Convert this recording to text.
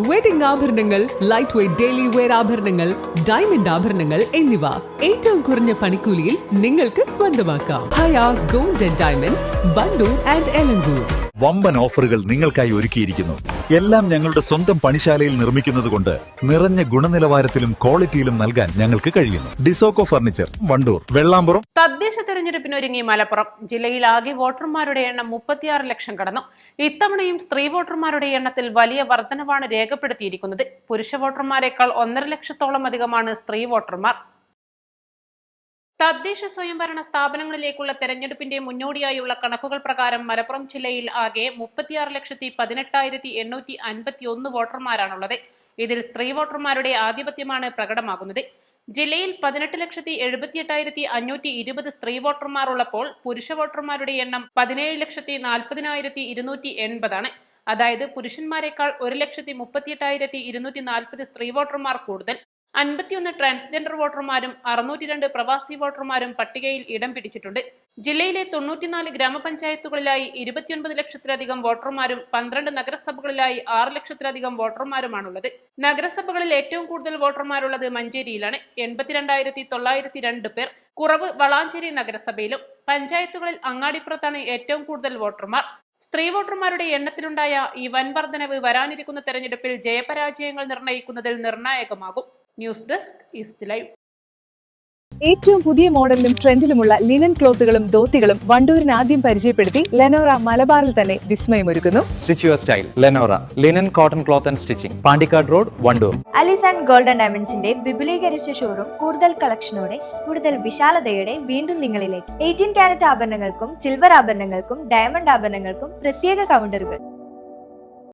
Wedding ആഭരണങ്ങൾ, light weight daily wear ആഭരണങ്ങൾ, diamond ആഭരണങ്ങൾ എന്നിവ ഏറ്റവും കുറഞ്ഞ പണിക്കൂലിയിൽ നിങ്ങൾക്ക് സ്വന്തമാക്കാം. Haya gold and diamonds, Wandoor and Elankur. വമ്പൻ ഓഫറുകൾ നിങ്ങൾക്കായി ഒരുക്കിയിരിക്കുന്നു. എല്ലാം ഞങ്ങളുടെ സ്വന്തം പണിശാലയിൽ നിർമ്മിക്കുന്നത് കൊണ്ട് നിറഞ്ഞ ഗുണനിലവാരത്തിലും ക്വാളിറ്റിയിലും നൽകാൻ ഞങ്ങൾക്ക് കഴിയുന്നു. ഡിസോക്കോ ഫർണിച്ചർ, വണ്ടൂർ, വെള്ളാമ്പുറം. തദ്ദേശ തെരഞ്ഞെടുപ്പിനൊരുങ്ങി മലപ്പുറം ജില്ലയിൽ ആകെ വോട്ടർമാരുടെ എണ്ണം 36 ലക്ഷം കടന്നു. ഇത്തവണയും സ്ത്രീ വോട്ടർമാരുടെ എണ്ണത്തിൽ വലിയ വർധനവാണ് രേഖപ്പെടുത്തിയിരിക്കുന്നത്. പുരുഷ വോട്ടർമാരെക്കാൾ 1.5 ലക്ഷത്തോളം അധികമാണ് സ്ത്രീ വോട്ടർമാർ. തദ്ദേശ സ്വയംഭരണ സ്ഥാപനങ്ങളിലേക്കുള്ള തെരഞ്ഞെടുപ്പിന്റെ മുന്നോടിയായുള്ള കണക്കുകൾ പ്രകാരം മലപ്പുറം ജില്ലയിൽ ആകെ 36,18,851 വോട്ടർമാരാണുള്ളത്. ഇതിൽ സ്ത്രീ വോട്ടർമാരുടെ ആധിപത്യമാണ് പ്രകടമാകുന്നത്. ജില്ലയിൽ 18,78,520 സ്ത്രീ വോട്ടർമാർ ഉള്ളപ്പോൾ പുരുഷ വോട്ടർമാരുടെ എണ്ണം 17,40,280 ആണ്. അതായത് പുരുഷന്മാരെക്കാൾ 1,38,240 സ്ത്രീ വോട്ടർമാർ കൂടുതൽ. 51 ട്രാൻസ്ജെൻഡർ വോട്ടർമാരും 602 പ്രവാസി വോട്ടർമാരും പട്ടികയിൽ ഇടം പിടിച്ചിട്ടുണ്ട്. ജില്ലയിലെ 94 ഗ്രാമപഞ്ചായത്തുകളിലായി 29 ലക്ഷത്തിലധികം വോട്ടർമാരും 12 നഗരസഭകളിലായി 6 ലക്ഷത്തിലധികം വോട്ടർമാരുമാണുള്ളത്. നഗരസഭകളിൽ ഏറ്റവും കൂടുതൽ വോട്ടർമാരുള്ളത് മഞ്ചേരിയിലാണ്, 82,902 പേർ. കുറവ് വളാഞ്ചേരി നഗരസഭയിലും. പഞ്ചായത്തുകളിൽ അങ്ങാടിപ്പുറത്താണ് ഏറ്റവും കൂടുതൽ വോട്ടർമാർ. സ്ത്രീ വോട്ടർമാരുടെ എണ്ണത്തിലുണ്ടായ ഈ വൻ വർധനവ് വരാനിരിക്കുന്ന തെരഞ്ഞെടുപ്പിൽ ജയപരാജയങ്ങൾ നിർണ്ണയിക്കുന്നതിൽ നിർണായകമാകും. News desk east live. ഏറ്റവും പുതിയ മോഡലിലും ട്രെൻഡിലുമുള്ള ലിനൻ ക്ലോത്തുകളും ധോത്തികളും വണ്ടൂരിന് ആദ്യം പരിചയപ്പെടുത്തി ലെനോറ മലബാറിൽ തന്നെ വിസ്മയമൊരുക്കുന്നു. Stitch your style Lenora linen cotton cloth and stitching, Pandikkad road, Wandoor. Alis and golden ഡയമണ്ട്സിന്റെ വിപുലീകരിച്ച ഷോറൂം കൂടുതൽ കളക്ഷനോടെ കൂടുതൽ വിശാലതയോടെ വീണ്ടും നിങ്ങളിലേക്ക്. 18 കാരറ്റ് ആഭരണങ്ങൾക്കും സിൽവർ ആഭരണങ്ങൾക്കും ഡയമണ്ട് ആഭരണങ്ങൾക്കും പ്രത്യേക കൗണ്ടറുകൾ.